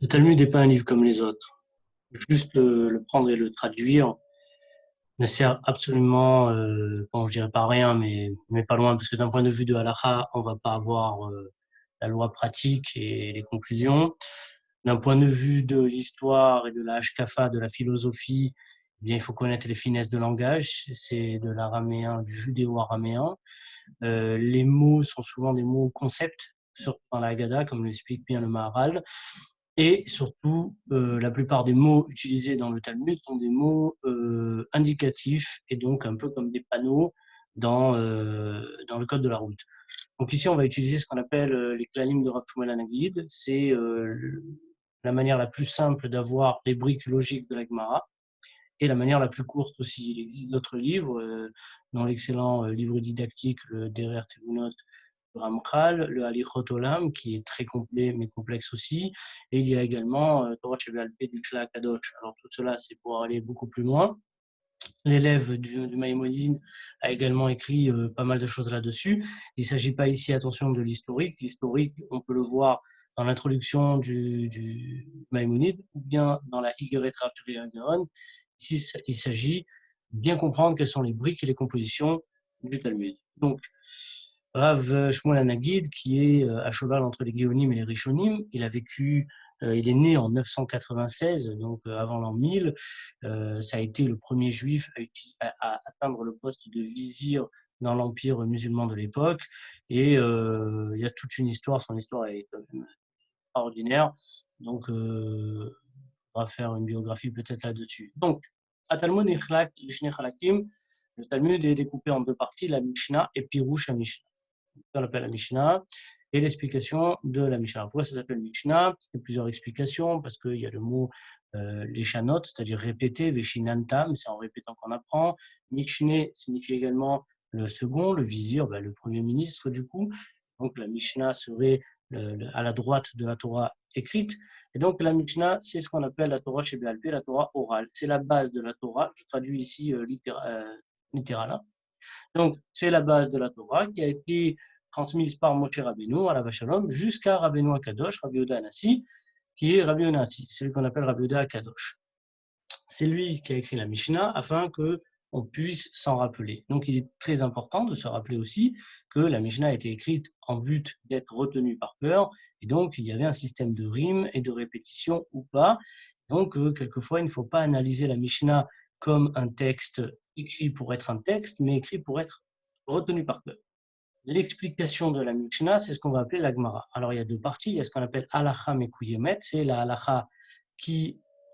Le Talmud n'est pas un livre comme les autres. Juste le prendre et le traduire ne sert absolument, bon, je dirais pas à rien, mais pas loin, parce que d'un point de vue de halakha, on va pas avoir la loi pratique et les conclusions. D'un point de vue de l'histoire et de la hashkafa, de la philosophie, eh bien, il faut connaître les finesses de langage. C'est de l'araméen, du judéo-araméen. Les mots sont souvent des mots concepts, surtout dans la Haggadah, comme l'explique bien le Maharal. Et surtout, la plupart des mots utilisés dans le Talmud sont des mots indicatifs et donc un peu comme des panneaux dans le code de la route. Donc ici, on va utiliser ce qu'on appelle les klalim de Rav Shmuel HaNagid. C'est la manière la plus simple d'avoir les briques logiques de la Gemara et la manière la plus courte aussi. Il existe d'autres livres, dans l'excellent livre didactique, le Derer Tevunot de Ramchal, le Halichot Olam, qui est très complet mais complexe aussi, et il y a également Torah Shebe'al Peh du Shla Kadosh. Alors tout cela, c'est pour aller beaucoup plus loin. L'élève du Maïmonide a également écrit pas mal de choses là-dessus. Il ne s'agit pas ici, attention, de l'historique. L'historique, on peut le voir dans l'introduction du Maïmonide ou bien dans la Higueret Rav Gaon. Ici, il s'agit de bien comprendre quelles sont les briques et les compositions du Talmud. Donc, Rav Shmuel HaNagid, qui est à cheval entre les Géonim et les Rishonim, il est né en 996, donc avant l'an 1000. Ça a été le premier juif à atteindre le poste de vizir dans l'empire musulman de l'époque. Et il y a toute une histoire, son histoire est quand même extraordinaire. Donc, on va faire une biographie peut-être là-dessus. Donc, Talmud le Talmud est découpé en deux parties, la Mishnah et Pirouche à Mishnah. On l'appelle la Mishnah, et l'explication de la Mishnah. Pourquoi ça s'appelle Mishnah? Il y a plusieurs explications, parce qu'il y a le mot leshanot, c'est-à-dire répéter, veshinantam, c'est en répétant qu'on apprend. Mishné signifie également le second, le vizir, le premier ministre du coup. Donc la Mishnah serait à la droite de la Torah écrite. Et donc la Mishnah, c'est ce qu'on appelle la Torah Shebe'al Peh, la Torah orale. C'est la base de la Torah. Je traduis ici littéral. Donc, c'est la base de la Torah qui a été transmise par Moshe Rabbeinu, à la Vachalom, jusqu'à Rabbeinu Akadosh, Rabbi Yehuda Hanassi, qui est Rabbi Yonassi, celui qu'on appelle Rabbi Yehuda Akadosh. C'est lui qui a écrit la Mishnah afin que on puisse s'en rappeler. Donc, il est très important de se rappeler aussi que la Mishnah a été écrite en but d'être retenue par cœur, et donc il y avait un système de rimes et de répétition ou pas. Donc, quelquefois, il ne faut pas analyser la Mishnah comme un texte écrit pour être un texte, mais écrit pour être retenu par cœur. L'explication de la Mishnah, c'est ce qu'on va appeler la Gemara. Alors, il y a deux parties. Il y a ce qu'on appelle halacha mekuyemet, c'est la halacha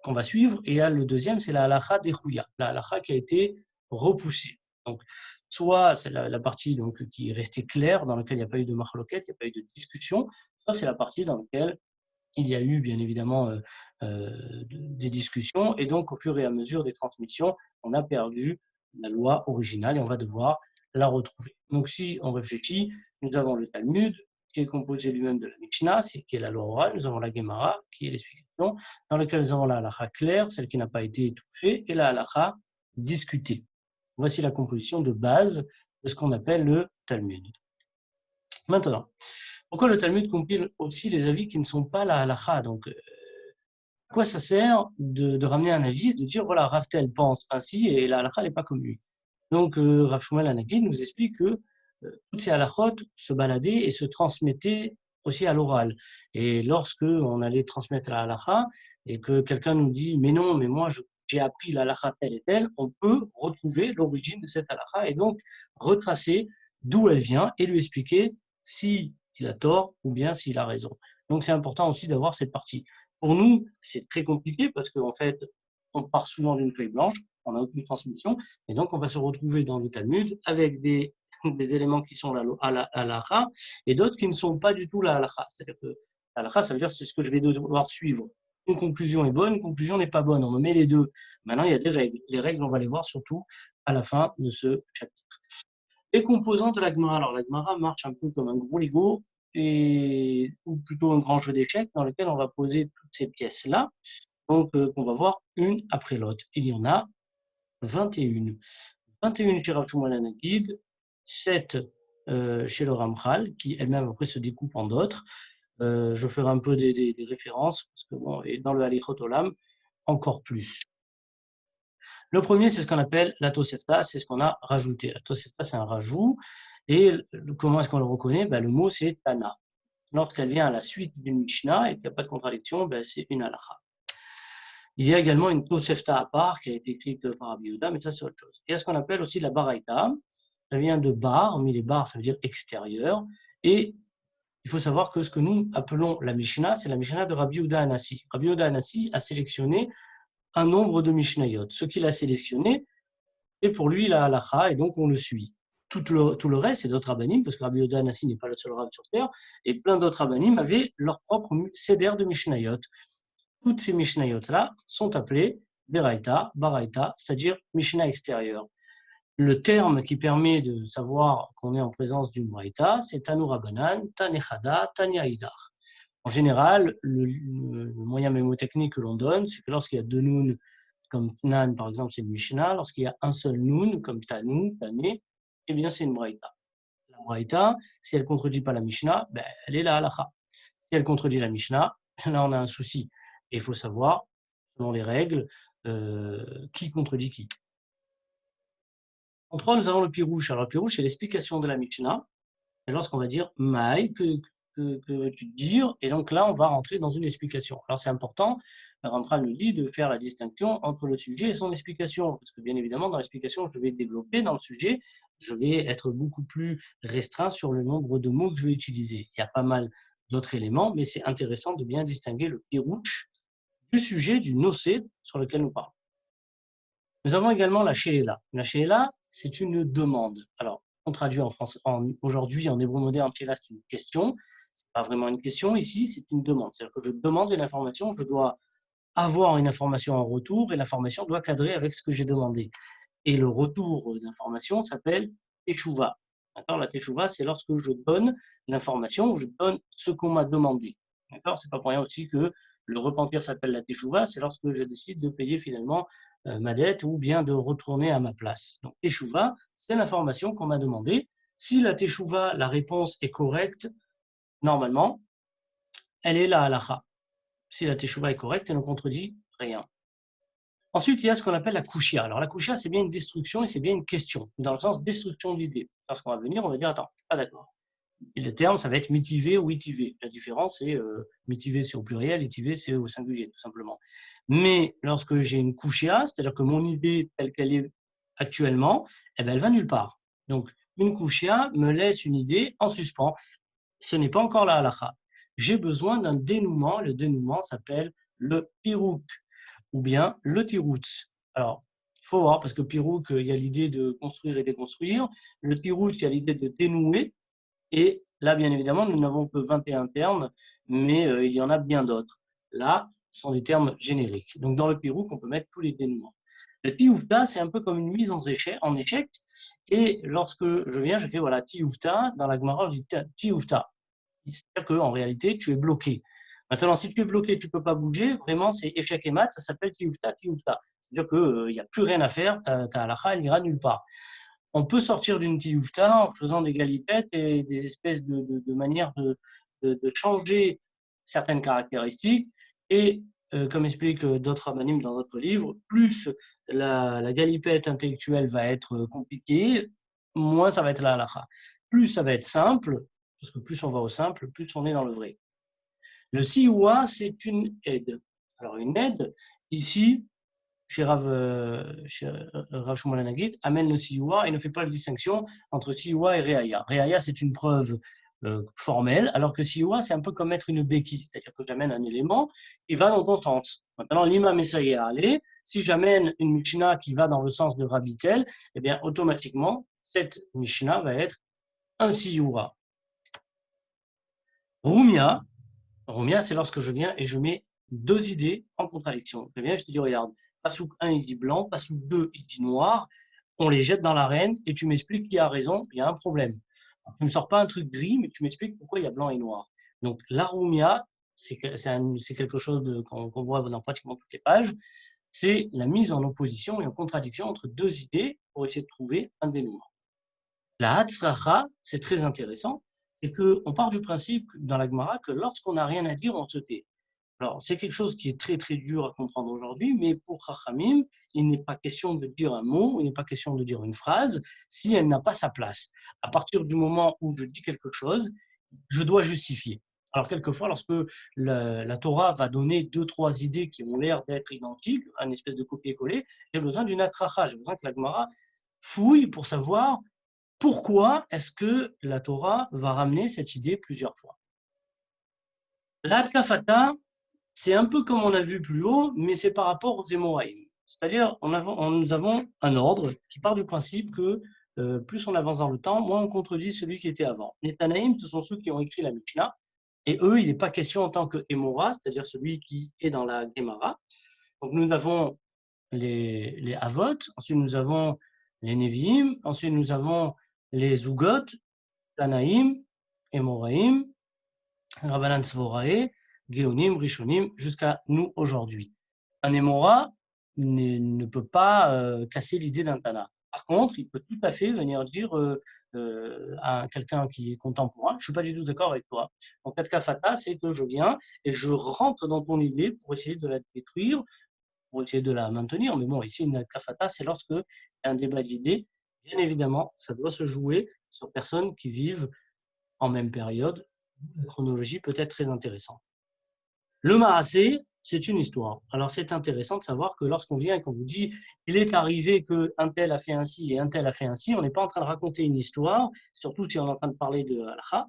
qu'on va suivre, et il y a le deuxième, c'est la halacha dechouya, la halacha qui a été repoussée. Donc, soit c'est la partie donc, qui est restée claire, dans laquelle il n'y a pas eu de marloquette, il n'y a pas eu de discussion, soit c'est la partie dans laquelle il y a eu bien évidemment des discussions, et donc au fur et à mesure des transmissions, on a perdu la loi originale et on va devoir la retrouver. Donc si on réfléchit, nous avons le Talmud qui est composé lui-même de la Mishnah, qui est la loi orale, nous avons la Gemara qui est l'explication, dans laquelle nous avons la halakha claire, celle qui n'a pas été touchée, et la halakha discutée. Voici la composition de base de ce qu'on appelle le Talmud. Maintenant, pourquoi le Talmud compile aussi les avis qui ne sont pas la halakha? Donc, à quoi ça sert de ramener un avis et de dire, voilà, Rav Tel pense ainsi et la halakha n'est pas comme lui. Donc, Rav Shmuel HaNagid nous explique que toutes ces halakhot se baladaient et se transmettaient aussi à l'oral. Et lorsque on allait transmettre la halakha et que quelqu'un nous dit, mais non, mais moi, j'ai appris la halakha telle et telle, on peut retrouver l'origine de cette halakha et donc retracer d'où elle vient et lui expliquer s'il a tort ou bien s'il a raison. Donc, c'est important aussi d'avoir cette partie. Pour nous, c'est très compliqué parce qu'en fait, on part souvent d'une feuille blanche, on n'a aucune transmission, et donc on va se retrouver dans le Talmud avec des éléments qui sont à la halakha et d'autres qui ne sont pas du tout la halakha. C'est-à-dire que la halakha, ça veut dire que c'est ce que je vais devoir suivre. Une conclusion est bonne, une conclusion n'est pas bonne. On me met les deux. Maintenant, il y a des règles. Les règles, on va les voir surtout à la fin de ce chapitre. Les composants de la Gemara. Alors, la Gemara marche un peu comme un gros Lego, ou plutôt un grand jeu d'échecs dans lequel on va poser toutes ces pièces-là, donc qu'on va voir une après l'autre. Il y en a 21. 21 chez Rav Shmuel HaNagid, 7 chez le Ramchal, qui elle-même après se découpe en d'autres. Je ferai un peu des références, parce que bon, et dans le Halichot Olam, encore plus. Le premier, c'est ce qu'on appelle la Tosefta, c'est ce qu'on a rajouté. La Tosefta, c'est un rajout. Et comment est-ce qu'on le reconnaît? Le mot, c'est Tana. Lorsqu'elle vient à la suite d'une Mishnah et qu'il n'y a pas de contradiction, c'est une halakha. Il y a également une Tosefta à part qui a été écrite par Rabbi Yehuda, mais ça c'est autre chose. Il y a ce qu'on appelle aussi la Baraita. Ça vient de bar, mais les bars, ça veut dire extérieur. Et il faut savoir que ce que nous appelons la Mishnah, c'est la Mishnah de Rabbi Yehuda Anassi. Rabbi Yehuda Anassi a sélectionné un nombre de Mishnayot. Ce qu'il a sélectionné est pour lui la halakha, et donc on le suit. Tout le reste, c'est d'autres rabbanim, parce que Rabbi Yehuda Anassi n'est pas le seul rabbin sur terre, et plein d'autres rabbanim avaient leur propre seder de Mishnayot. Toutes ces Mishnayot-là sont appelées Beraita, Baraita, c'est-à-dire Mishnah extérieure. Le terme qui permet de savoir qu'on est en présence d'une Baraita, c'est Tanu Rabbanan, Tanechada, Tanya Idar. En général, le moyen mémotechnique que l'on donne, c'est que lorsqu'il y a deux Nun, comme Tnan par exemple, c'est une Mishnah. Lorsqu'il y a un seul Nun, comme Tanu, Tané, eh bien c'est une Baraita. La Baraita, si elle ne contredit pas la Mishnah, elle est la Halacha. Si elle contredit la Mishnah, là on a un souci. Et il faut savoir, selon les règles, qui contredit qui. En 3, nous avons le pirouche. Alors le pirouche, c'est l'explication de la Mishnah. Et lorsqu'on va dire Maï, que veux-tu dire? Et donc là, on va rentrer dans une explication. Alors c'est important, Ramchal nous dit de faire la distinction entre le sujet et son explication. Parce que bien évidemment, dans l'explication, je vais développer dans le sujet, je vais être beaucoup plus restreint sur le nombre de mots que je vais utiliser. Il y a pas mal d'autres éléments, mais c'est intéressant de bien distinguer le pirouche du sujet du nocé sur lequel nous parlons. Nous avons également la she'ela. La she'ela, c'est une demande. Alors, on traduit en français, aujourd'hui en hébreu moderne, she'ela, c'est une question. C'est pas vraiment une question ici, c'est une demande. C'est-à-dire que je demande une information, je dois avoir une information en retour et l'information doit cadrer avec ce que j'ai demandé. Et le retour d'information s'appelle teshuva. D'accord? La teshuva, c'est lorsque je donne l'information, je donne ce qu'on m'a demandé. D'accord? C'est pas pour rien aussi que le repentir s'appelle la teshuva, c'est lorsque je décide de payer finalement ma dette ou bien de retourner à ma place. Donc teshuva, c'est l'information qu'on m'a demandé. Si la teshuva, la réponse est correcte, normalement, elle est la halacha. Si la teshuva est correcte, elle ne contredit rien. Ensuite, il y a ce qu'on appelle la kushia. Alors, la kushia, c'est bien une destruction et c'est bien une question, dans le sens destruction de l'idée. Lorsqu'on va venir, on va dire, attends, je ne suis pas d'accord. Et le terme, ça va être mitivé ou itivé. La différence, c'est mitivé, c'est au pluriel, itivé, c'est au singulier, tout simplement. Mais lorsque j'ai une kushia, c'est-à-dire que mon idée telle qu'elle est actuellement, elle va nulle part. Donc, une kushia me laisse une idée en suspens. Ce n'est pas encore la halakha. J'ai besoin d'un dénouement. Le dénouement s'appelle le pirouk ou bien le tirout. Alors, il faut voir, parce que pirouk, il y a l'idée de construire et déconstruire. Le tirout, il y a l'idée de dénouer. Et là, bien évidemment, nous n'avons que 21 termes, mais il y en a bien d'autres. Là, ce sont des termes génériques. Donc, dans le pirouk, on peut mettre tous les dénouements. Le tioufta, c'est un peu comme une mise en échec. Et lorsque je viens, je fais voilà, tioufta, dans la Gemara, je dis tioufta. C'est-à-dire qu'en réalité, tu es bloqué. Maintenant, si tu es bloqué, tu ne peux pas bouger, vraiment, c'est échec et mat, ça s'appelle tioufta, tioufta. C'est-à-dire qu'il n'y a plus rien à faire, ta halakha, elle n'ira nulle part. On peut sortir d'une tioufta en faisant des galipettes et des espèces de manières de changer certaines caractéristiques. Et comme explique d'autres rabbanim dans d'autres livres, plus la galipette intellectuelle va être compliquée, moins ça va être la halakha. Plus ça va être simple, parce que plus on va au simple, plus on est dans le vrai. Le siwa, c'est une aide. Alors une aide, ici, chez Rav Shmuel Hanagid, amène le siwa et ne fait pas la distinction entre siwa et reaya. Reaya, c'est une preuve formelle, alors que siwa, c'est un peu comme mettre une béquille, c'est-à-dire que j'amène un élément qui va dans ton sens. Maintenant, l'imam essaye à aller. Si j'amène une Mishnah qui va dans le sens de Ravitel, eh bien, automatiquement, cette Mishnah va être un siwa. Rumia, c'est lorsque je viens et je mets deux idées en contradiction. Je viens et je te dis, regarde, Passouk 1, il dit blanc, Passouk 2, il dit noir, on les jette dans l'arène et tu m'expliques qui a raison, il y a un problème. Alors, tu ne me sors pas un truc gris, mais tu m'expliques pourquoi il y a blanc et noir. Donc, la Rumia, c'est quelque chose qu'on voit dans pratiquement toutes les pages, c'est la mise en opposition et en contradiction entre deux idées pour essayer de trouver un dénouement. La Hatzracha, c'est très intéressant, c'est qu'on part du principe dans la Gemara que lorsqu'on n'a rien à dire, on se tait. Alors, c'est quelque chose qui est très, très dur à comprendre aujourd'hui, mais pour Chachamim, il n'est pas question de dire un mot, il n'est pas question de dire une phrase si elle n'a pas sa place. À partir du moment où je dis quelque chose, je dois justifier. Alors, quelquefois, lorsque la Torah va donner deux, trois idées qui ont l'air d'être identiques, une espèce de copier-coller, j'ai besoin d'une atracha, j'ai besoin que la Gemara fouille pour savoir pourquoi est-ce que la Torah va ramener cette idée plusieurs fois. L'Atkafata, c'est un peu comme on a vu plus haut, mais c'est par rapport aux Émoraïm. C'est-à-dire, nous avons un ordre qui part du principe que plus on avance dans le temps, moins on contredit celui qui était avant. Les Tanaïm, ce sont ceux qui ont écrit la Mishnah, et eux, il n'est pas question en tant que Émora, c'est-à-dire celui qui est dans la Gemara. Donc nous avons les Avot, ensuite nous avons les Nevi'im, ensuite nous avons les Zugot, Tanaïm, Émoraïm, Rabbanan Svorae, Géonim, Rishonim, jusqu'à nous aujourd'hui. Un Émora ne peut pas casser l'idée d'un Tana. Par contre, il peut tout à fait venir dire à quelqu'un qui est contemporain, je ne suis pas du tout d'accord avec toi. Donc, Katkafata, c'est que je viens et je rentre dans ton idée pour essayer de la détruire, pour essayer de la maintenir. Mais bon, ici, une Katkafata, c'est lorsque il y a un débat d'idées. Bien évidemment, ça doit se jouer sur personnes qui vivent en même période. La chronologie peut être très intéressante. Le Maasé, c'est une histoire. Alors, c'est intéressant de savoir que lorsqu'on vient et qu'on vous dit « il est arrivé qu'un tel a fait ainsi et un tel a fait ainsi », on n'est pas en train de raconter une histoire, surtout si on est en train de parler de halakha.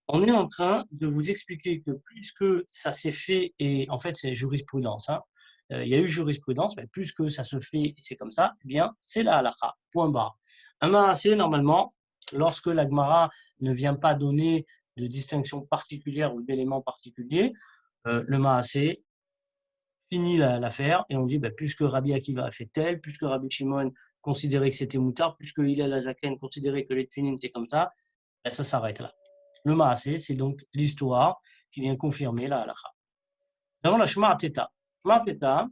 On est en train de vous expliquer que puisque ça s'est fait, et en fait, c'est jurisprudence, hein, il y a eu jurisprudence, mais puisque ça se fait et c'est comme ça, eh bien, c'est la halakha, point barre. Un Maasé, normalement, lorsque la Gemara ne vient pas donner de distinction particulière ou d'éléments particuliers, le Maasé finit l'affaire et on dit puisque Rabbi Akiva a fait tel, puisque Rabbi Shimon considérait que c'était moutard, puisque Hillel Azaken considérait que les Tfilin c'est comme ça, ça s'arrête là. Le Maasé, c'est donc l'histoire qui vient confirmer la halakha. Nous avons la Shema Teta. Shema Teta,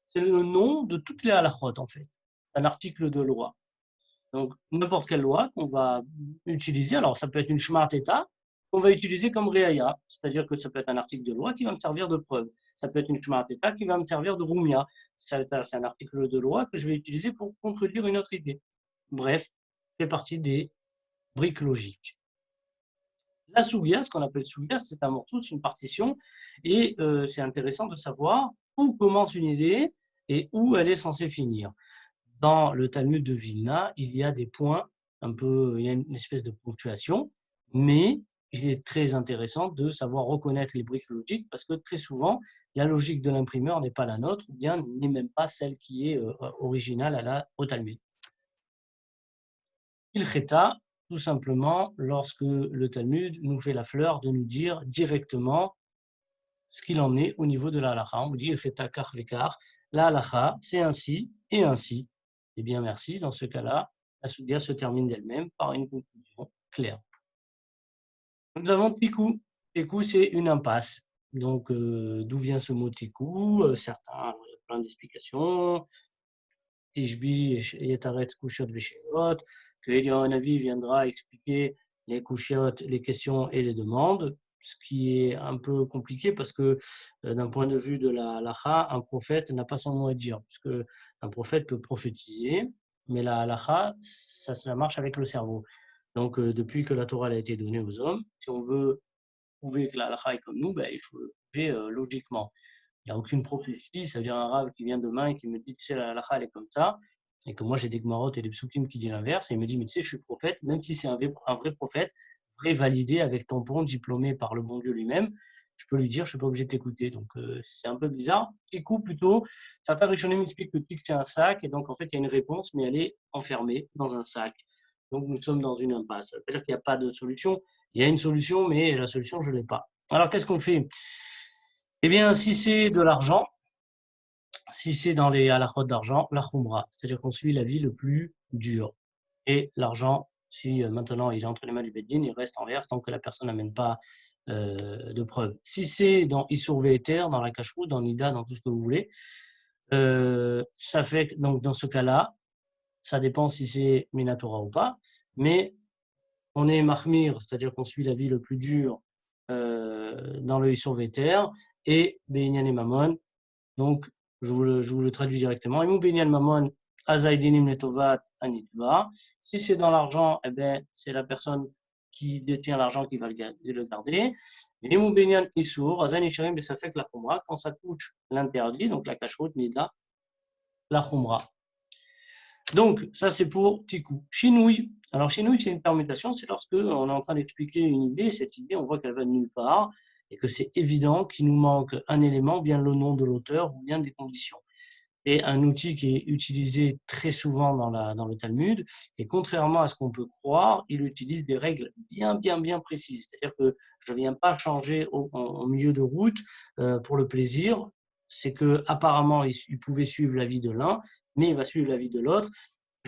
c'est le nom de toutes les halakhot en fait, un article de loi. Donc, n'importe quelle loi qu'on va utiliser, alors ça peut être une Shema Teta, qu'on va utiliser comme Reaya, c'est-à-dire que ça peut être un article de loi qui va me servir de preuve. Ça peut être une Shema Teta qui va me servir de Rumia. C'est un article de loi que je vais utiliser pour contredire une autre idée. Bref, c'est partie des briques logiques. La Sougia, ce qu'on appelle Sougia, c'est un morceau, c'est une partition, et c'est intéressant de savoir où commence une idée et où elle est censée finir. Dans le Talmud de Vilna, il y a des points, il y a une espèce de ponctuation, mais il est très intéressant de savoir reconnaître les briques logiques parce que très souvent, la logique de l'imprimeur n'est pas la nôtre ou bien n'est même pas celle qui est originale au Talmud. Il cheta, tout simplement, lorsque le Talmud nous fait la fleur de nous dire directement ce qu'il en est au niveau de la halakha. On vous dit il cheta kar vekar, la halakha, c'est ainsi et ainsi. Eh bien, merci. Dans ce cas-là, la soudia se termine d'elle-même par une conclusion claire. Nous avons Tikou. Tikou, c'est une impasse. Donc, d'où vient ce mot Tikou? Certains, il y a plein d'explications. Tishbi, Yetaret, Kushiot, Vesheot, que Eliyahu viendra expliquer les Kushiot, les questions et les demandes, ce qui est un peu compliqué parce que d'un point de vue de la halakha, un prophète n'a pas son mot à dire, puisque un prophète peut prophétiser, mais la halakha, ça marche avec le cerveau. Donc, depuis que la Torah a été donnée aux hommes, si on veut prouver que la halakha est comme nous, il faut le prouver logiquement. Il n'y a aucune prophétie, ça veut dire un rave qui vient demain et qui me dit, tu sais, la halakha, elle est comme ça, et que moi j'ai des gmarot et des psukim qui disent l'inverse, et il me dit, mais tu sais, je suis prophète, même si c'est un vrai prophète, vrai validé avec tampon, diplômé par le bon Dieu lui-même, je peux lui dire, je ne suis pas obligé de t'écouter. Donc c'est un peu bizarre. Tikou plutôt, certains Rishonim m'expliquent que tik c'est un sac, et donc en fait il y a une réponse, mais elle est enfermée dans un sac. Donc nous sommes dans une impasse. Ça veut dire qu'il n'y a pas de solution. Il y a une solution, mais la solution, je ne l'ai pas. Alors qu'est-ce qu'on fait? Eh bien, si c'est de l'argent, si c'est dans les halakhot d'argent, la khumra, c'est-à-dire qu'on suit la vie le plus dur. Et l'argent, si maintenant il est entre les mains du Beddin, il reste en vert tant que la personne n'amène pas de preuves. Si c'est dans Issour Ve'eter, dans la Kashrut, dans Nida, dans tout ce que vous voulez, ça fait donc dans ce cas-là, ça dépend si c'est Minatora ou pas, mais on est mahmir, c'est-à-dire qu'on suit la vie le plus dur dans le Issur Véter, et Be'inyan et Mamon. Donc, je vous le traduis directement. Imou Be'inyan Mamon, Azaidinim Letovat Anitva. Si c'est dans l'argent, eh ben, c'est la personne qui détient l'argent qui va le garder. Imou Be'inyan Issur, Azanichirim Besafek la Khumra. Quand ça touche l'interdit, donc la kashrut, Nida, la Khumra. Donc, ça c'est pour Tikou. Chinouille. Alors, chinouille, c'est une permutation, c'est lorsque on est en train d'expliquer une idée, cette idée, on voit qu'elle va de nulle part, et que c'est évident qu'il nous manque un élément, bien le nom de l'auteur ou bien des conditions. C'est un outil qui est utilisé très souvent dans le Talmud, et contrairement à ce qu'on peut croire, il utilise des règles bien précises. C'est-à-dire que je ne viens pas changer au milieu de route pour le plaisir. C'est que apparemment il pouvait suivre l'avis de l'un, mais il va suivre l'avis de l'autre.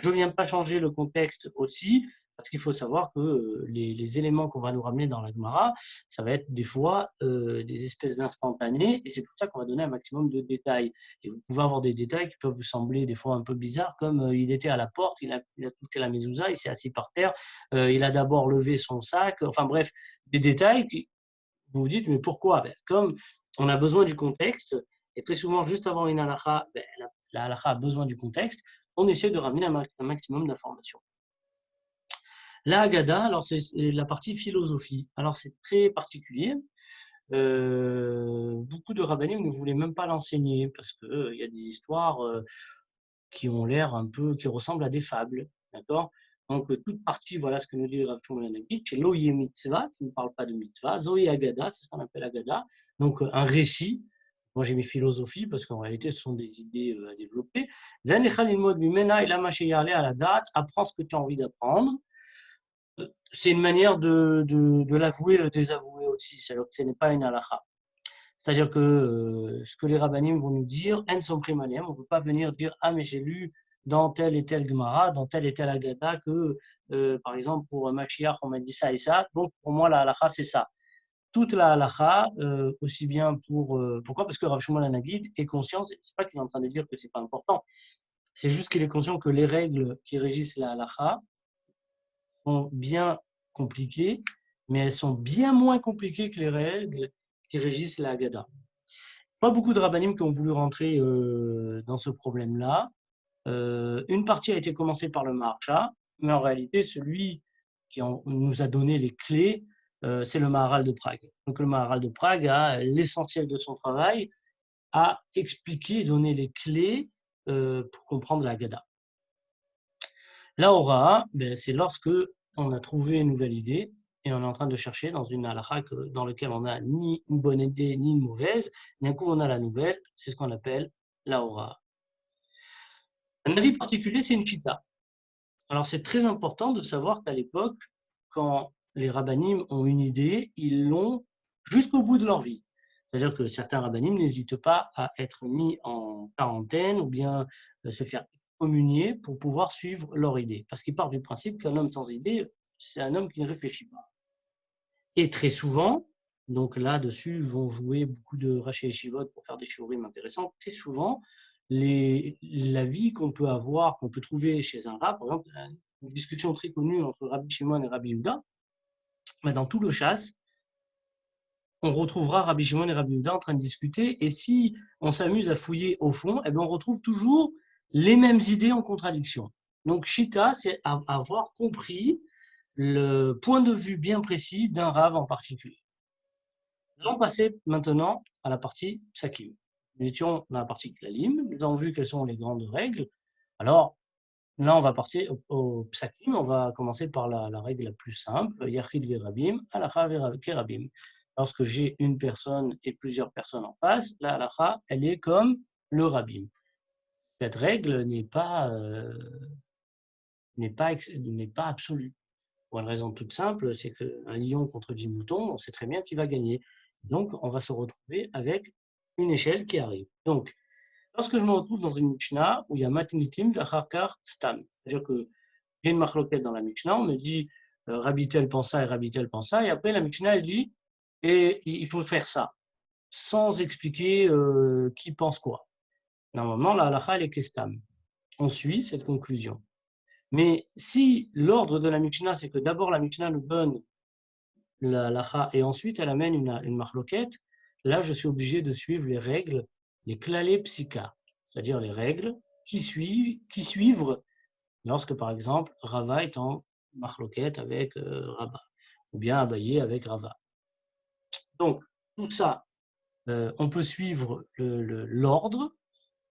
Je ne viens pas changer le contexte aussi, parce qu'il faut savoir que les éléments qu'on va nous ramener dans la Gemara, ça va être des fois des espèces d'instantanés, et c'est pour ça qu'on va donner un maximum de détails. Et vous pouvez avoir des détails qui peuvent vous sembler des fois un peu bizarres, comme il était à la porte, il a touché la mezouza, il s'est assis par terre, il a d'abord levé son sac, enfin bref, des détails qui vous vous dites, mais pourquoi? Ben, comme on a besoin du contexte, et très souvent, juste avant une halakha, ben, la halakha a besoin du contexte, on essaie de ramener un maximum d'informations. La Haggadah, alors c'est la partie philosophie. Alors c'est très particulier. Beaucoup de rabbinim ne voulaient même pas l'enseigner parce qu'il y a des histoires qui ont l'air un peu, qui ressemblent à des fables. D'accord? Donc toute partie, voilà ce que nous dit Rav Shmuel Nagid, c'est Loye Mitzvah, qui ne parle pas de mitzvah, Zoé Haggadah, c'est ce qu'on appelle Haggadah, donc un récit. Moi j'ai mis philosophie parce qu'en réalité ce sont des idées à développer. Apprends ce que tu as envie d'apprendre. C'est une manière de l'avouer, le désavouer aussi, c'est-à-dire que ce n'est pas une halakha. C'est-à-dire que ce que les rabbinim vont nous dire, en son primanem, on ne peut pas venir dire ah mais j'ai lu dans tel et tel Gemara, dans tel et tel Haggadah que par exemple pour Mashiach on m'a dit ça et ça, donc pour moi la halakha c'est ça. Toute la halakha, aussi bien pour pourquoi? Parce que Rav Shmuel Nagid est conscient, c'est pas qu'il est en train de dire que c'est pas important, c'est juste qu'il est conscient que les règles qui régissent la halakha sont bien compliquées, mais elles sont bien moins compliquées que les règles qui régissent la Haggadah. Pas beaucoup de rabbinim qui ont voulu rentrer dans ce problème-là. Une partie a été commencée par le Maharsha, mais en réalité, celui qui nous a donné les clés, c'est le Maharal de Prague. Donc le Maharal de Prague a l'essentiel de son travail à expliquer, donner les clés pour comprendre la Haggadah. La Hora, ben, c'est lorsque on a trouvé une nouvelle idée et on est en train de chercher dans une halakha dans laquelle on n'a ni une bonne idée ni une mauvaise, d'un coup on a la nouvelle, c'est ce qu'on appelle la Hora. Un avis particulier, c'est une chita. Alors c'est très important de savoir qu'à l'époque, quand les rabbinim ont une idée, ils l'ont jusqu'au bout de leur vie. C'est-à-dire que certains rabbinim n'hésitent pas à être mis en quarantaine ou bien se faire communier pour pouvoir suivre leur idée. Parce qu'ils partent du principe qu'un homme sans idée, c'est un homme qui ne réfléchit pas. Et très souvent, donc là-dessus vont jouer beaucoup de rachis et shivot pour faire des shiurim intéressants. Très souvent, la vie qu'on peut avoir, qu'on peut trouver chez un rab, par exemple, une discussion très connue entre Rabbi Shimon et Rabbi Yehuda, mais dans tout le chasse, on retrouvera Rabbi Shimon et Rabbi Yehuda en train de discuter, et si on s'amuse à fouiller au fond, eh bien on retrouve toujours les mêmes idées en contradiction. Donc Shita, c'est avoir compris le point de vue bien précis d'un rave en particulier. Nous allons passer maintenant à la partie Psakim. Nous étions dans la partie Klalim, nous avons vu quelles sont les grandes règles. Alors, là, on va partir au Psakim, on va commencer par la règle la plus simple, Yachid Verabim, Halacha Verabim. Lorsque j'ai une personne et plusieurs personnes en face, la Halacha, elle est comme le Rabim. Cette règle n'est pas absolue. Pour une raison toute simple, c'est qu'un lion contre 10 moutons, on sait très bien qui va gagner. Donc, on va se retrouver avec une échelle qui arrive. Donc, lorsque je me retrouve dans une Mishnah où il y a Matnitim, Vacharkar, Stam, c'est-à-dire que j'ai une marloquette dans la Mishnah, on me dit Rabbi tel pense ça et Rabbi tel pense ça, et après la Mishnah, elle dit et il faut faire ça, sans expliquer qui pense quoi. Normalement, la halakha, elle est Kestam. On suit cette conclusion. Mais si l'ordre de la Mishnah, c'est que d'abord la Mishnah nous donne la halacha et ensuite elle amène une marloquette, là je suis obligé de suivre les règles, les klalé psika, c'est-à-dire les règles qui suivent lorsque par exemple Rava est en marloquette avec Rabba, ou bien Abaye avec Rava. Donc tout ça, on peut suivre l'ordre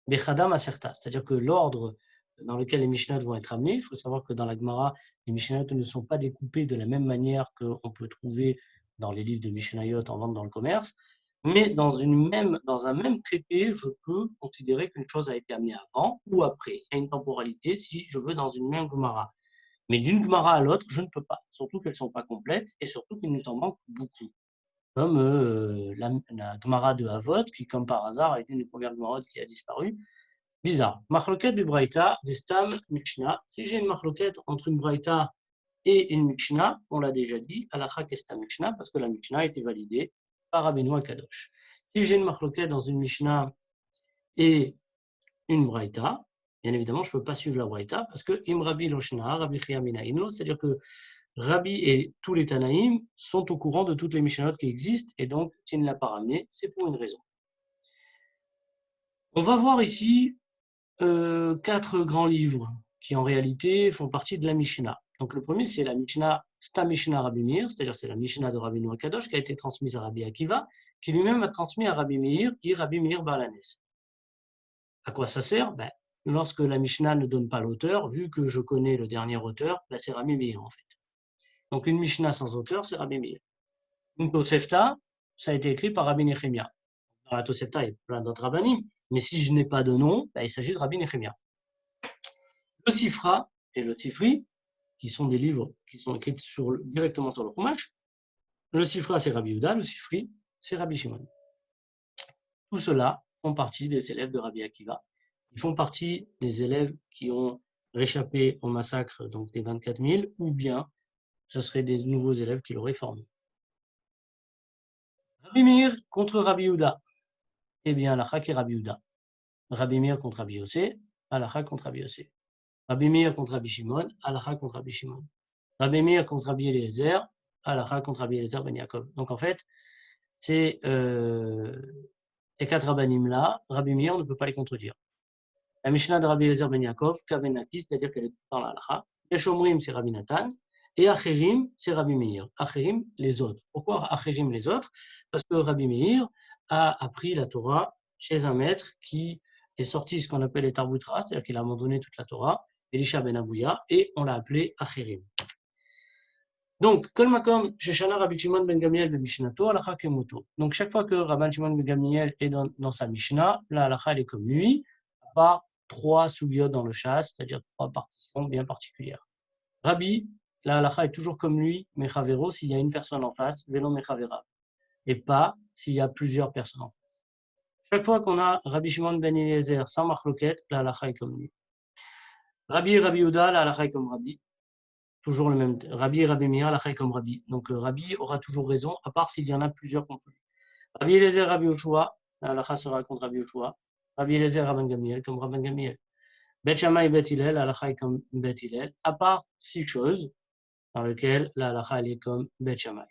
des Chadam Aserta, c'est-à-dire que l'ordre dans lequel les Mishnayot vont être amenés, il faut savoir que dans la Gemara, les Mishnayot ne sont pas découpés de la même manière qu'on peut trouver dans les livres de Mishnayot en vente dans le commerce, mais dans un même traité, je peux considérer qu'une chose a été amenée avant ou après. Il y a une temporalité si je veux dans une même Gemara. Mais d'une Gemara à l'autre, je ne peux pas, surtout qu'elles ne sont pas complètes et surtout qu'il nous en manque beaucoup. Comme la Gemara de Havot, qui, comme par hasard, a été une des premières Gemarot qui a disparu. Bizarre. Machloket du Braïta, des Stam, Mishnah. Si j'ai une machloket entre une Braïta et une Mishnah, on l'a déjà dit, Halakha Kesta Mishnah, parce que la Mishnah a été validée par Rabbeinu Akadosh. Si j'ai une machloket dans une Mishnah et une Braïta, bien évidemment, je ne peux pas suivre la Braïta, parce que Im Rabbi Loshna, Rabbi Chiyamina Inlo, c'est-à-dire que Rabbi et tous les Tanaïm sont au courant de toutes les Mishnahot qui existent, et donc, s'il ne l'a pas ramené, c'est pour une raison. On va voir ici 4 grands livres qui en réalité font partie de la Mishnah. Donc le premier, c'est la Mishnah, Sta Mishnah Rabbi Meir, c'est-à-dire c'est la Mishnah de Rabbi Noah Kadosh qui a été transmise à Rabbi Akiva, qui lui-même a transmis à Rabbi Meir, qui est Rabbi Meir Balanes. À quoi ça sert? Lorsque la Mishnah ne donne pas l'auteur, vu que je connais le dernier auteur, c'est Rabbi Meir en fait. Donc une Mishnah sans auteur, c'est Rabbi Meir. Une Tosefta, ça a été écrit par Rabbi Nechemia. Dans la Tosefta, il y a plein d'autres rabbinim, mais si je n'ai pas de nom, il s'agit de Rabbi Nechemia. Le Sifra et le Tifri, qui sont des livres qui sont écrits directement sur le Chumash. Le Sifra, c'est Rabbi Yehuda, le Sifri, c'est Rabbi Shimon. Tout cela font partie des élèves de Rabbi Akiva. Ils font partie des élèves qui ont réchappé au massacre donc des 24 000, ou bien ce seraient des nouveaux élèves qui l'auraient formé. Rabbi Meir contre Rabbi Yehuda. Eh bien, Halakha est Rabbi Yehuda. Rabbi Meir contre Rabbi Yossé, Halakha contre Rabbi Yossé. Rabbi Meir contre Rabbi Shimon, Halakha contre Rabbi Shimon. Rabbi Meir contre Rabbi Eliezer, Halakha contre Rabbi Eliezer ben Yaakov. Donc en fait, ces 4 rabbinim-là, Rabbi Meir ne peut pas les contredire. La Mishnah de Rabbi Eliezer ben Yaakov, Kavenaki, c'est-à-dire qu'elle est dans la halakha. Yeshomrim, c'est Rabbi Nathan. Et Acherim, c'est Rabbi Meir. Acherim, les autres. Pourquoi Acherim, les autres? Parce que Rabbi Meir a appris la Torah chez un maître qui est sorti ce qu'on appelle les Tarbutra, c'est-à-dire qu'il a abandonné toute la Torah, Elisha ben Abouya, et on l'a appelé Acherim. Donc, Kol Makom, Sheshana Rabbi Shimon ben Gamliel ben Mishnato, Halakha Kemoto. Donc, chaque fois que Rabbi Shimon ben Gamliel est dans sa Mishnah, la Halakha elle est comme lui, à part 3 soubiotes dans le chasse, c'est-à-dire 3 partitions bien particulières. Rabbi, la Halakha est toujours comme lui, Mechavero, s'il y a une personne en face, Velo Mechavera, et pas s'il y a plusieurs personnes en face. Chaque fois qu'on a Rabbi Shimon ben Eliezer sans Machloket, la Halakha est comme lui. Rabbi et Rabbi Yehuda, la Halakha est comme Rabbi. Toujours le même. Rabbi et Rabbi Meir, Halakha est comme Rabbi. Donc Rabbi aura toujours raison, à part s'il y en a plusieurs contre lui. Rabbi Eliezer, Rabbi Yoshua, la Halakha sera contre Rabbi Yoshua. Rabbi Eliezer, Rabban Gamiel, comme Rabban Gamiel. Bet Shammai et Bet Hillel, la Halakha est comme Bet Hillel, à part 6 choses dans lesquelles la Halakha est comme Bet Shammai.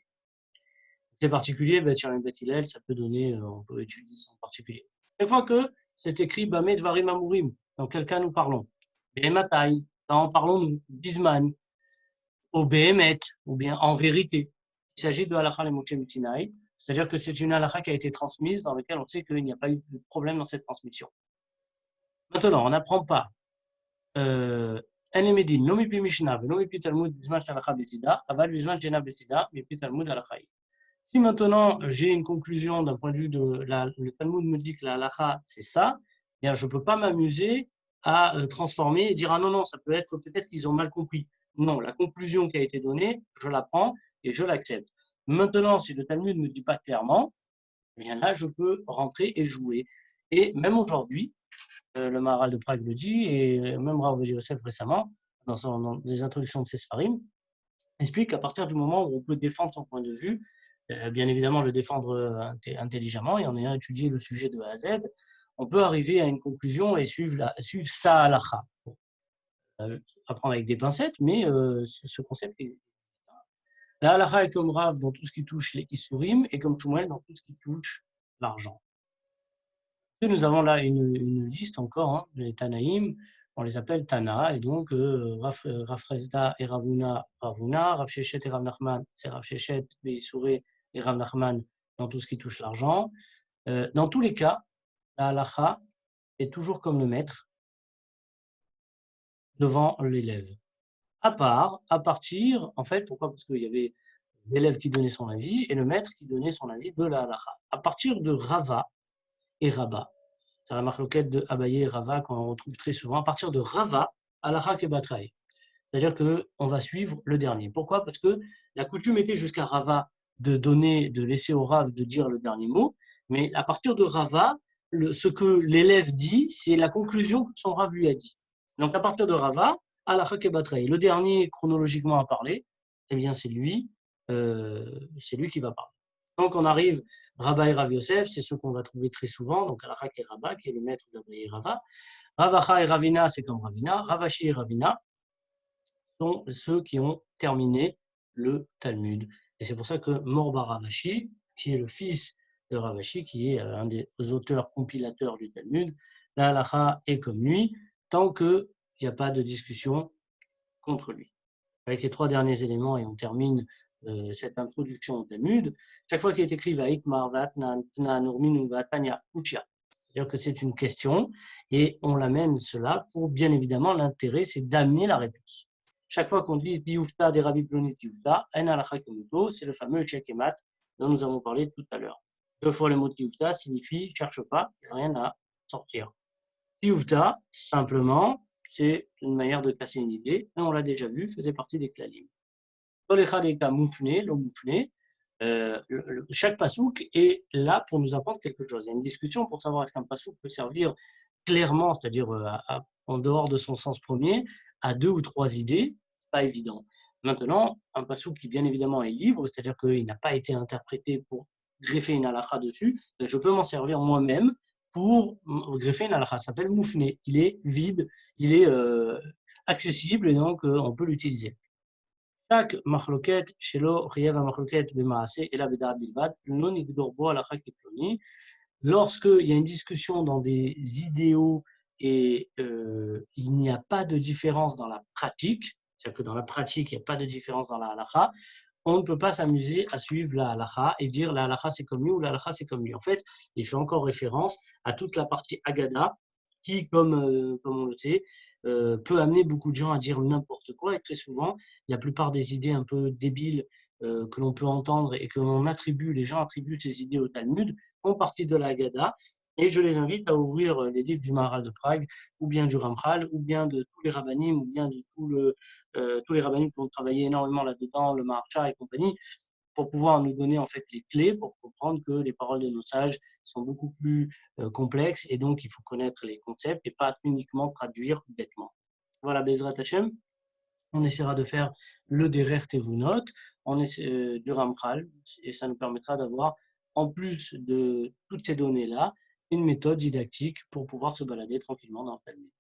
C'est particulier, Bet Shammai et Bet Hillel, ça peut donner, on peut étudier ça en particulier. Une fois que c'est écrit Bameh Dvarim Amurim, dans quel cas nous parlons? Be'ematai, dans parlons-nous? Bisman, au Béhémet, ou bien en vérité. Il s'agit de halakha le Moshe Mitinaï, c'est-à-dire que c'est une halakha qui a été transmise, dans laquelle on sait qu'il n'y a pas eu de problème dans cette transmission. Maintenant, on n'apprend pas Enemedin, non mipi Mishnah, non mipi Talmud, bisman halakha bezida, aval bisman jena bezida, mipi Talmud halakha. Si maintenant j'ai une conclusion d'un point de vue de le Talmud me dit que la halakha c'est ça, bien je ne peux pas m'amuser à transformer et dire ah non, non, ça peut être peut-être qu'ils ont mal compris. Non, la conclusion qui a été donnée, je la prends et je l'accepte. Maintenant, si le Talmud ne me dit pas clairement, eh bien là, je peux rentrer et jouer. Et même aujourd'hui, le Maharal de Prague le dit, et même Rav Yosef récemment, dans les introductions de ses Sfarim, explique qu'à partir du moment où on peut défendre son point de vue, bien évidemment le défendre intelligemment et en ayant étudié le sujet de A à Z, on peut arriver à une conclusion et suivre sa halakha. apprendre avec des pincettes, mais ce concept est la halakha est comme Rav dans tout ce qui touche les Issourim et comme Shmuel dans tout ce qui touche l'argent. Et nous avons là une liste encore, hein, les Tanaïm, on les appelle Tana, et donc Rav Chesda et Ravuna, Ravuna, Rav Shechet et Rav Nachman, c'est Rav Shechet, Beissouré et Rav Nachman dans tout ce qui touche l'argent. Dans tous les cas, la halakha est toujours comme le maître devant l'élève. À partir, en fait, pourquoi? Parce qu'il y avait l'élève qui donnait son avis et le maître qui donnait son avis de la halakha. À partir de Rava et Rabba, c'est la marloquette de Abaye et Rava qu'on retrouve très souvent, à partir de Rava, halakha kebatraï. C'est-à-dire qu'on va suivre le dernier. Pourquoi? Parce que la coutume était jusqu'à Rava de laisser au Rav de dire le dernier mot, mais à partir de Rava, ce que l'élève dit, c'est la conclusion que son Rav lui a dit. Donc à partir de Rava, halakha kebatraï. Le dernier chronologiquement à parler, eh bien c'est lui qui va parler. Donc on arrive, Rabba et Rav Yosef, c'est ce qu'on va trouver très souvent, donc halakha et Rabba, qui est le maître d'Abaye et Rava. Ravacha et Ravina, c'est comme Ravina. Ravashi et Ravina, sont ceux qui ont terminé le Talmud. Et c'est pour ça que Morba Ravashi, qui est le fils de Ravashi, qui est un des auteurs compilateurs du Talmud, la halakha est comme lui, tant qu'il n'y a pas de discussion contre lui. Avec les 3 derniers éléments, et on termine cette introduction au Talmud, chaque fois qu'il est écrit Vaïtmar, Vatnan, Tna, Nurminu, Vatanya, Uchia, c'est-à-dire que c'est une question, et on l'amène cela pour, bien évidemment, l'intérêt, c'est d'amener la réponse. Chaque fois qu'on dit Tioufta des Rabbi Ploni Tioufta, En Alakha Kemuto, c'est le fameux Chekemat dont nous avons parlé tout à l'heure. 2 fois le mot Tioufta signifie cherche pas, il n'y a rien à sortir. Tioufta, simplement, c'est une manière de casser une idée, et on l'a déjà vu, faisait partie des klalim. Chaque pasouk est là pour nous apprendre quelque chose. Il y a une discussion pour savoir est-ce qu'un pasouk peut servir clairement, c'est-à-dire en dehors de son sens premier, à 2 ou 3 idées, pas évident. Maintenant, un pasouk qui bien évidemment est libre, c'est-à-dire qu'il n'a pas été interprété pour greffer une halakha dessus, je peux m'en servir moi-même pour greffer une halakha. Ça s'appelle moufné. Il est vide, il est accessible et donc on peut l'utiliser. Chaque machloket, shelo chiyev machloket b'maaseh ela b'da'at bilvad, lo nigdor bo halakha keploni. Lorsqu'il y a une discussion dans des idéaux et il n'y a pas de différence dans la pratique, c'est-à-dire que dans la pratique, il n'y a pas de différence dans la halakha, on ne peut pas s'amuser à suivre la halakha et dire la halakha c'est comme lui ou la halakha c'est comme lui. En fait, il fait encore référence à toute la partie agada qui, comme on le sait, peut amener beaucoup de gens à dire n'importe quoi. Et très souvent, la plupart des idées un peu débiles que l'on peut entendre et que l'on attribue, les gens attribuent ces idées au Talmud, font partie de la Haggadah. Et je les invite à ouvrir les livres du Maharal de Prague, ou bien du Ramchal, ou bien de tous les rabbinim, ou bien de tous les rabbinim qui ont travaillé énormément là-dedans, le Maharsha et compagnie, pour pouvoir nous donner en fait les clés pour comprendre que les paroles de nos sages sont beaucoup plus complexes et donc il faut connaître les concepts et pas uniquement traduire bêtement. Voilà, Bezrat Hashem, on essaiera de faire le Derer Tevunot du Ramchal et ça nous permettra d'avoir, en plus de toutes ces données-là, une méthode didactique pour pouvoir se balader tranquillement dans le Talmud.